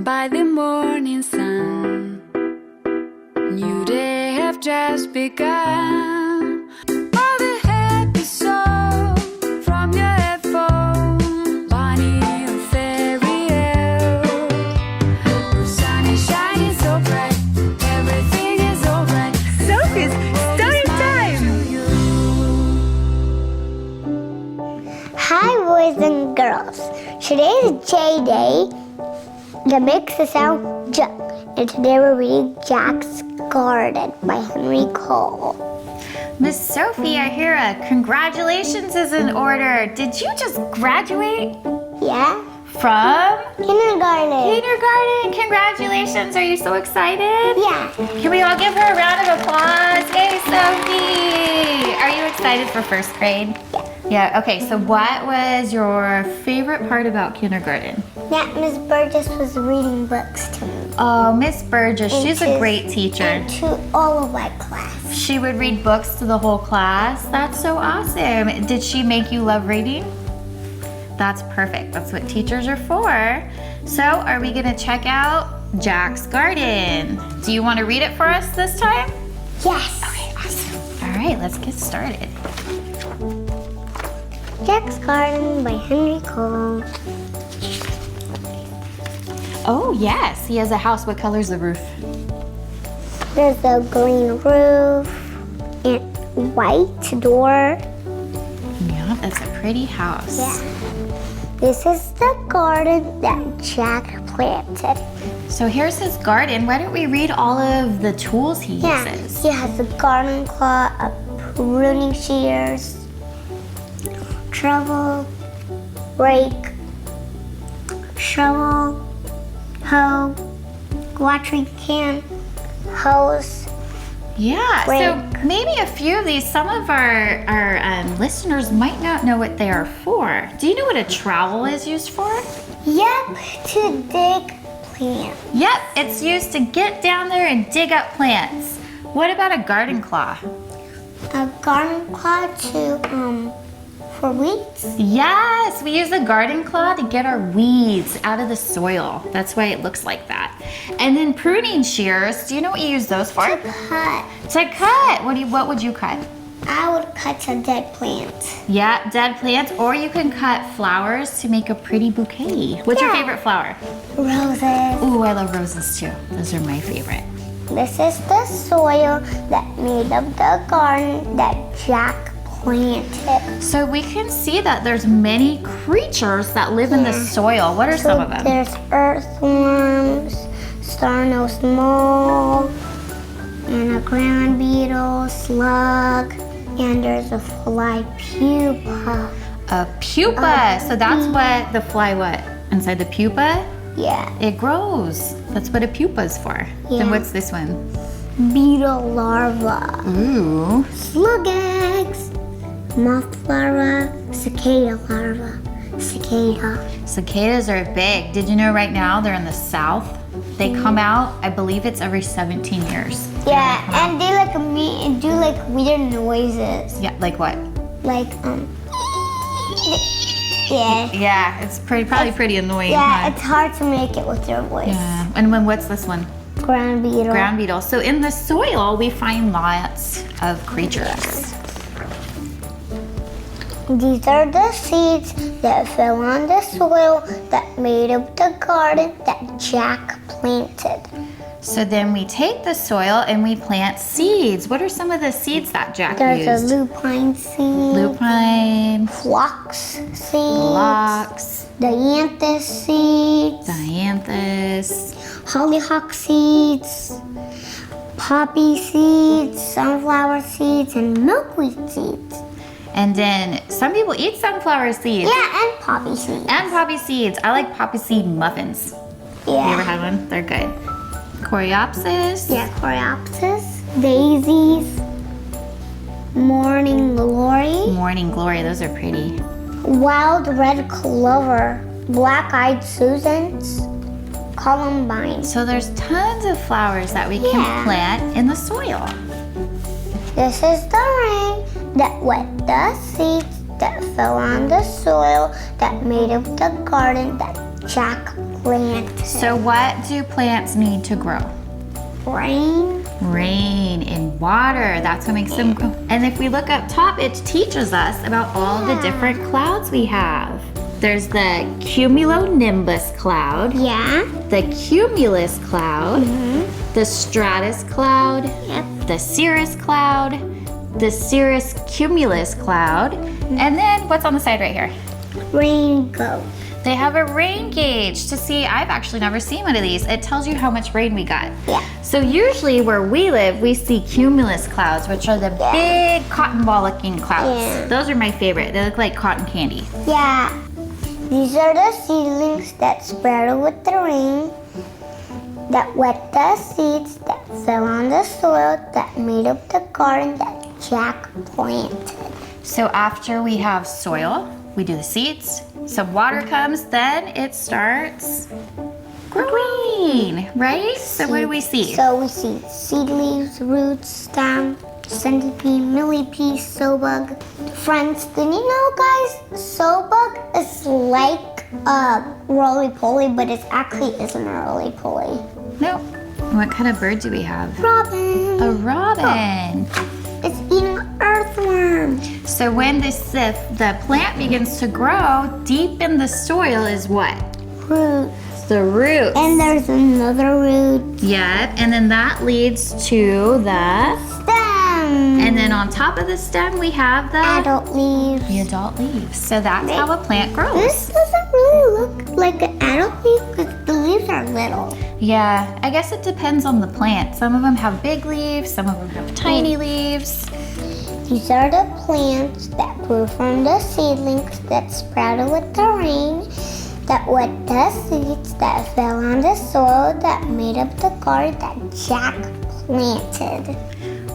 by the morning sun. New day have just begun. All the happy song from your headphone, Bonnie and fairy tale. The sun is shining so bright, everything is alright. Sofie's Storytime! Hi boys and girls. Today is J Day that makes the sound J. And today we're reading Jack's Garden by Henry Cole. Miss Sophie, I hear a congratulations is in order. Did you just graduate Yeah? from Kindergarten. kindergarten? Congratulations, are you so excited? Yeah. Can we all give her a round of applause? Hey, Sophie! Are you excited for first grade? Yeah, okay, so what was your favorite part about kindergarten? That Miss Burgess was reading books to me. Oh, Miss Burgess, she's a great teacher. And to all of my class. She would read books to the whole class. That's so awesome. Did she make you love reading? That's perfect. That's what teachers are for. So, are we gonna check out Jack's Garden? Do you want to read it for us this time? Yes. Okay, awesome. All right, let's get started. Jack's Garden by Henry Cole. Oh, yes, he has a house. What color's the roof? There's a green roof and white door. Yeah, that's a pretty house. Yeah. This is the garden that Jack planted. So here's his garden. Why don't we read all of the tools he uses? He has a garden claw, a pruning shears, shovel, rake, shovel, hoe, watering can, hose. Yeah, Rake. so maybe a few of these, some of our listeners might not know what they are for. Do you know what a trowel is used for? Yep, to dig plants. Yep, it's used to get down there and dig up plants. What about a garden claw? A garden claw for weeds. Yes, we use a garden claw to get our weeds out of the soil. That's why it looks like that. And then pruning shears, do you know what you use those for? To cut. To cut. What would you cut? I would cut a dead plant. Yeah, dead plants, or you can cut flowers to make a pretty bouquet. What's your Yeah. favorite flower? Roses. Ooh, I love roses too. Those are my favorite. This is the soil that made up the garden that Jack planted. So we can see that there's many creatures that live in the soil. What are some of them? There's earthworms, star-nosed mole, and a ground beetle, slug, and there's a fly pupa. A pupa. So that's what the fly inside the pupa? Yeah. It grows. That's what a pupa is for. Yeah. Then what's this one? Beetle larva. Ooh. Slug eggs. Moth larva. Cicada larva. Cicada. Cicadas are big. Did you know right now they're in the south? They come out, I believe it's every 17 years. Yeah, and they do like weird noises. Yeah, like what? Like yeah. Yeah, it's probably pretty annoying. Yeah, huh? it's hard to make it with your voice. Yeah. And then what's this one? Ground beetle. Ground beetle. So in the soil, we find lots of creatures. These are the seeds that fell on the soil that made up the garden that Jack planted. So then we take the soil and we plant seeds. What are some of the seeds that Jack There's used? a lupine seed. Lupine, Phlox seeds. phlox, Dianthus seeds. dianthus. Hollyhock seeds. Poppy seeds. Sunflower seeds. And milkweed seeds. And then some people eat sunflower seeds. Yeah, and poppy seeds. And poppy seeds. I like poppy seed muffins. Yeah. You ever had one? They're good. Coreopsis. Yeah, coreopsis, daisies, morning glory, Morning glory. Those are pretty. wild red clover, black-eyed Susans, columbine. So there's tons of flowers that we can plant in the soil. This is the rain that wet the seeds that fell on the soil that made up the garden that Jack planted. So what do plants need to grow? Rain. Rain and water. That's what makes them grow. And if we look up top, it teaches us about all the different clouds we have. There's the cumulonimbus cloud, Yeah. the cumulus cloud, the stratus cloud, Yep. the cirrus cloud, the cirrus cumulus cloud, and then what's on the side right here? Rainbow. They have a rain gauge to see. I've actually never seen one of these. It tells you how much rain we got. Yeah. So usually where we live, we see cumulus clouds, which are the big cotton ball looking clouds. Yeah. Those are my favorite. They look like cotton candy. Yeah. These are the seedlings that spread with the rain, that wet the seeds, that fell on the soil, that made up the garden that Jack planted. So after we have soil, we do the seeds, some water comes, then it starts growing, right? So what do we see? So we see seed leaves, roots, stem, centipede, millipede, soapbug. Friends, did you know, guys? Soapbug is like a roly-poly, but it actually isn't a roly-poly. No. What kind of bird do we have? Robin. A robin. It's eating earthworm. So when the plant begins to grow, deep in the soil is what? Root. The roots. And there's another root. Yep, and then that leads to the, Stem. and then on top of the stem we have the Adult leaves. the adult leaves. So that's how a plant This grows. doesn't really look like an adult leaf because the leaves are little. Yeah, I guess it depends on the plant. Some of them have big leaves, some of them have tiny leaves. These are the plants that grew from the seedlings that sprouted with the rain, that wet the seeds, that fell on the soil, that made up the garden that Jack planted.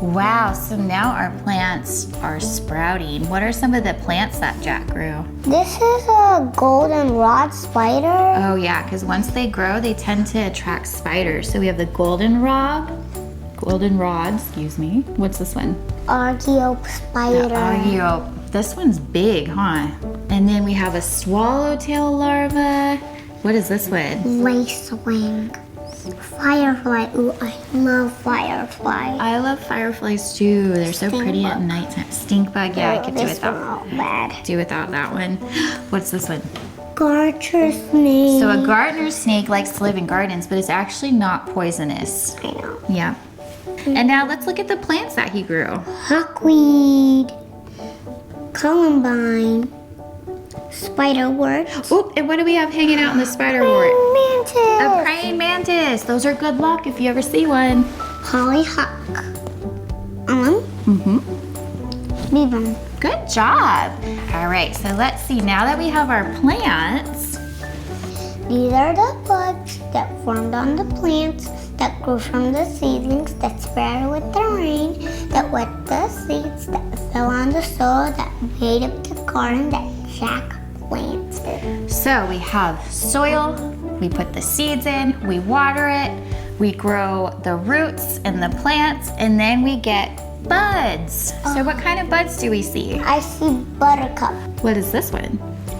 Wow, so now our plants are sprouting. What are some of the plants that Jack grew? This is a goldenrod spider. Oh yeah, because once they grow, they tend to attract spiders. So we have the goldenrod, excuse me. What's this one? Argiope spider. Argiope. This one's big, huh? And then we have a swallowtail larva. What is this one? Lacewing. Firefly. Ooh, I love firefly. I love fireflies too. They're so pretty at nighttime. Stink bug, yeah, I could do This one without. not bad. Do without that one. What's this one? Garter snake. So a gardener snake likes to live in gardens, but it's actually not poisonous. I know. Yeah. And now let's look at the plants that he grew. Hawkweed, columbine, spiderwort, Oop, and what do we have hanging out in the spiderwort? mantis, A praying mantis. Those are good luck if you ever see one. hollyhock, beaver. Good job. All right, so let's see. Now that we have our plants, These are the buds that formed on the plants that grew from the seedlings that spread with the rain, that wet the seeds, that fell on the soil, that made up the garden that Jack planted. so we have soil, we put the seeds in, we water it, we grow the roots and the plants, and then we get buds. So what kind of buds do we see? I see buttercup. What is this one?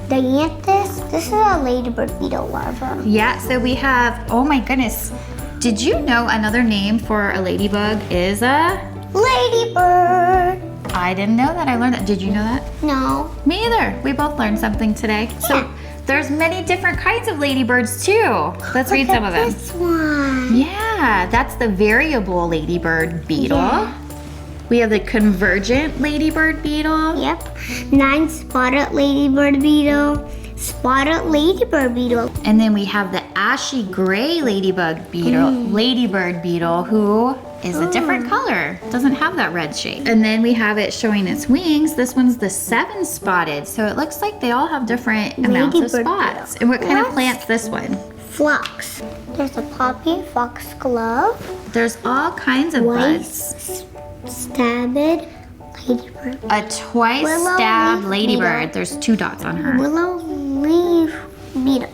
Dianthus, this is a ladybird beetle larva. Yeah, so we have, oh my goodness. Did you know another name for a ladybug is a? Ladybird. I didn't know that. I learned that. Did you know that? No. Me either. We both learned something today. So there's many different kinds of ladybirds too. Let's read some of them. This one. Yeah, that's the variable ladybird beetle. Yeah. We have the convergent ladybird beetle. Yep. 9-spotted ladybird beetle. Spotted ladybird beetle. And then we have the ashy gray ladybug beetle, ladybird beetle, who is a different color. Doesn't have that red shape. And then we have it showing its wings. This one's the 7-spotted. So it looks like they all have different amounts of Ladybird spots. beetle. And what kind of What? plant's this one? Phlox. There's a poppy foxglove. There's all kinds of White buds. stabbed ladybird. A twice Willow stabbed leaf ladybird. beetle. There's 2 dots on her. Willow leaf beetle.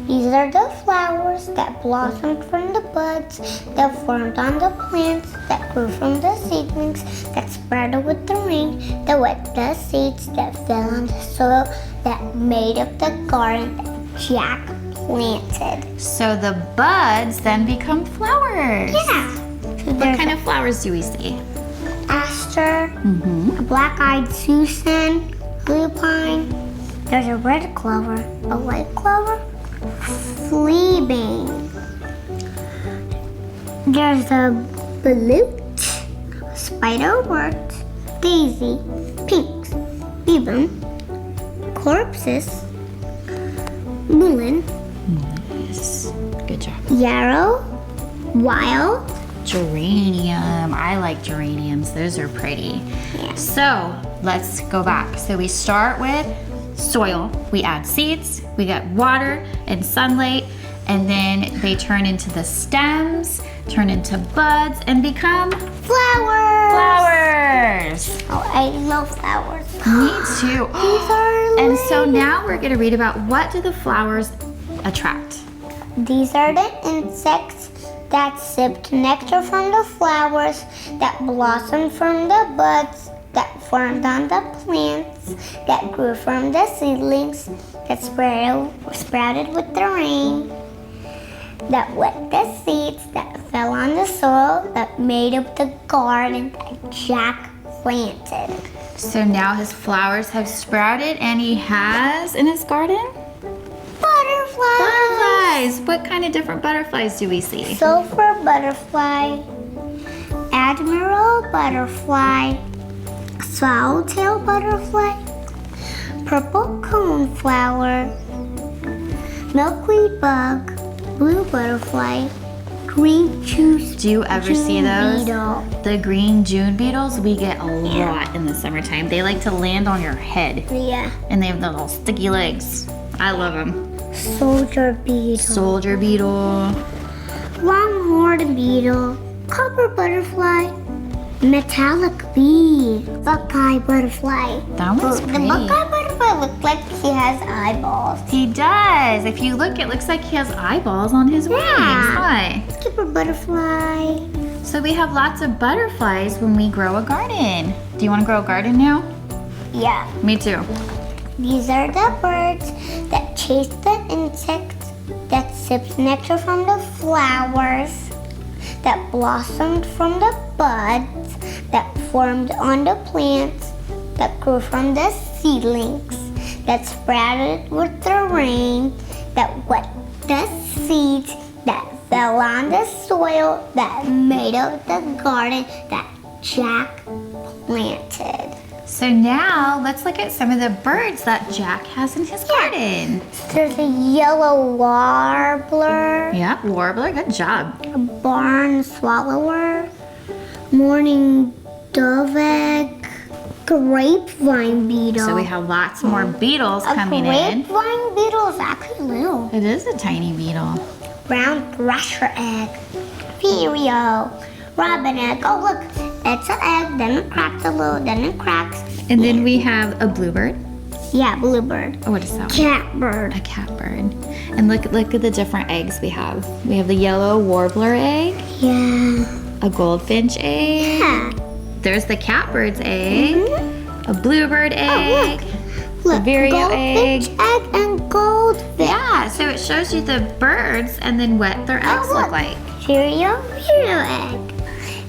These are the flowers that blossomed from the buds that formed on the plants that grew from the seedlings that spread with the rain, that wet the seeds that fell on the soil that made up the garden that Jack planted. So the buds then become flowers. Yeah. So What there's kind of flowers do we see? aster, Mm-hmm. a black-eyed Susan, lupine. There's a red clover, a white clover, fleabane. There's a blute, spiderwort, daisy, pinks, bibum, corpses, mullein, Yes. Good job. yarrow, wild. Geranium. I like geraniums. Those are pretty. Yeah. So let's go back. So we start with soil. We add seeds. We get water and sunlight. And then they turn into the stems, turn into buds, and become Flowers. flowers. Oh, I love flowers. Me too. These are And so now we're going to read about what do the flowers attract. These are the insects that sipped nectar from the flowers, that blossomed from the buds, that formed on the plants, that grew from the seedlings, that sprouted with the rain, that wet the seeds, that fell on the soil, that made up the garden that Jack planted. So now his flowers have sprouted and he has in his garden Butterflies. butterflies. What kind of different butterflies do we see? Sulfur butterfly, admiral butterfly, swallowtail butterfly, purple coneflower, milkweed bug, blue butterfly, green juice. Do you ever see those? beetle. The green June beetles, we get a lot in the summertime. They like to land on your head Yeah. and they have the little sticky legs. I love them. Soldier beetle, Soldier beetle. longhorn beetle, copper butterfly, metallic bee, buckeye butterfly. That one's The pretty. buckeye butterfly looks like he has eyeballs. He does. If you look, it looks like he has eyeballs on his wings. Yeah. Huh? Skipper butterfly. So we have lots of butterflies when we grow a garden. Do you want to grow a garden now? Yeah. Me too. These are the birds that chase the insects, that sipped nectar from the flowers, that blossomed from the buds, that formed on the plants, that grew from the seedlings, that sprouted with the rain, that wet the seeds, that fell on the soil, that made up the garden that Jack planted. So now let's look at some of the birds that Jack has in his garden. There's a yellow warbler, Yeah, warbler, good job. a barn swallower, mourning dove, grapevine beetle. So we have lots more beetles coming A in. grapevine beetle is actually little. It is a tiny beetle. Brown thresher egg, Vireo, robin egg. Oh look, it's an egg, then it cracks a little, then it cracks. And then we have a bluebird. Yeah, bluebird. Oh, what is that one? Catbird. A catbird. And look at the different eggs we have. We have the yellow warbler egg, Yeah. a goldfinch egg. Yeah. There's the catbird's egg, a bluebird egg. Look, Vireo goldfinch egg and goldfish. Yeah, so it shows you the birds and then what their eggs look like. Vireo egg.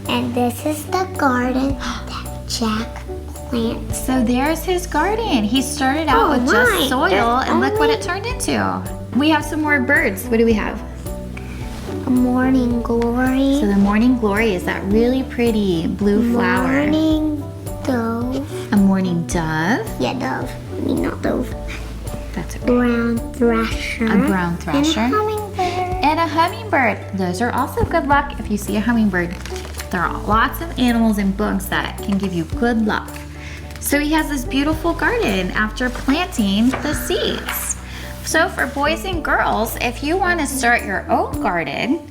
And this is the garden that Jack planted. So there's his garden. He started out Oh, with my. just soil There's and look what only- it turned into. We have some more birds. What do we have? A morning glory. So the morning glory is that really pretty blue flower. Morning dove. A morning dove. Yeah, dove. I mean, not dove. That's okay. Brown thrasher. A brown thrasher. And a hummingbird. And a hummingbird. Those are also good luck if you see a hummingbird. There are lots of animals and bugs that can give you good luck. So he has this beautiful garden after planting the seeds. So for boys and girls, if you want to start your own garden,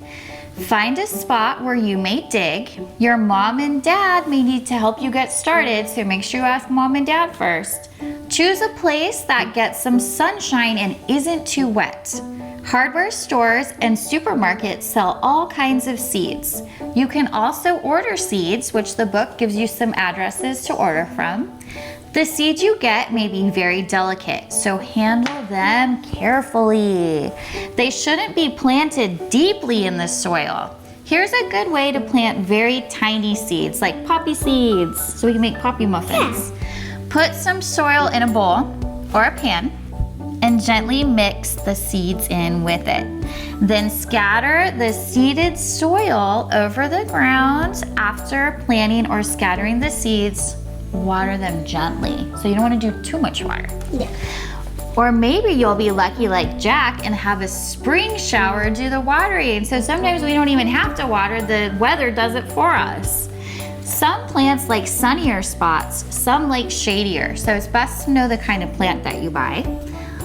find a spot where you may dig. Your mom and dad may need to help you get started, so make sure you ask mom and dad first. Choose a place that gets some sunshine and isn't too wet. Hardware stores and supermarkets sell all kinds of seeds. You can also order seeds, which the book gives you some addresses to order from. The seeds you get may be very delicate, so handle them carefully. They shouldn't be planted deeply in the soil. Here's a good way to plant very tiny seeds, like poppy seeds, so we can make poppy muffins. Put some soil in a bowl or a pan and gently mix the seeds in with it. Then scatter the seeded soil over the ground. After planting or scattering the seeds, water them gently. So you don't want to do too much water. Yeah. Or maybe you'll be lucky like Jack and have a spring shower do the watering. So sometimes we don't even have to water, the weather does it for us. Some plants like sunnier spots, some like shadier. So it's best to know the kind of plant that you buy.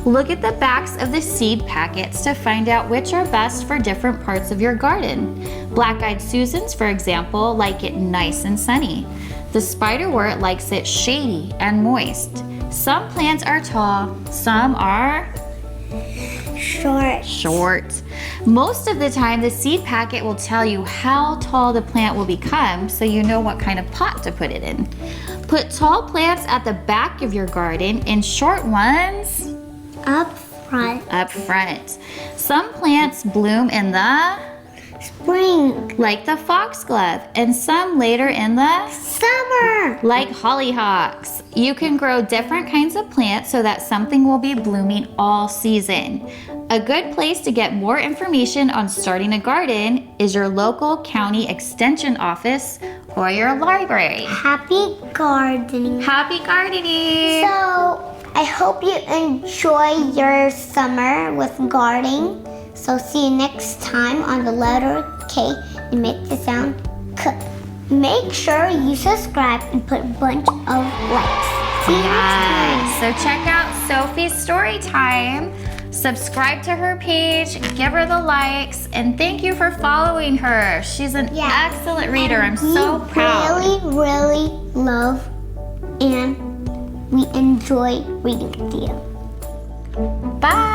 Look at the backs of the seed packets to find out which are best for different parts of your garden. Black-eyed Susans, for example, like it nice and sunny. The spiderwort likes it shady and moist. Some plants are tall, some are short. Most of the time, the seed packet will tell you how tall the plant will become, so you know what kind of pot to put it in. Put tall plants at the back of your garden and short ones Up front. Some plants bloom in the Spring. like the foxglove, and some later in the Summer. like hollyhocks. You can grow different kinds of plants so that something will be blooming all season. A good place to get more information on starting a garden is your local county extension office or your library. Happy gardening. Happy gardening! So, I hope you enjoy your summer with gardening. So, see you next time on the letter K and make the sound K. Make sure you subscribe and put a bunch of likes. See you next time. So check out Sofie's Storytime. Subscribe to her page, give her the likes, and thank you for following her. She's an excellent reader. I'm so proud. We really love and we enjoy reading with you. Bye.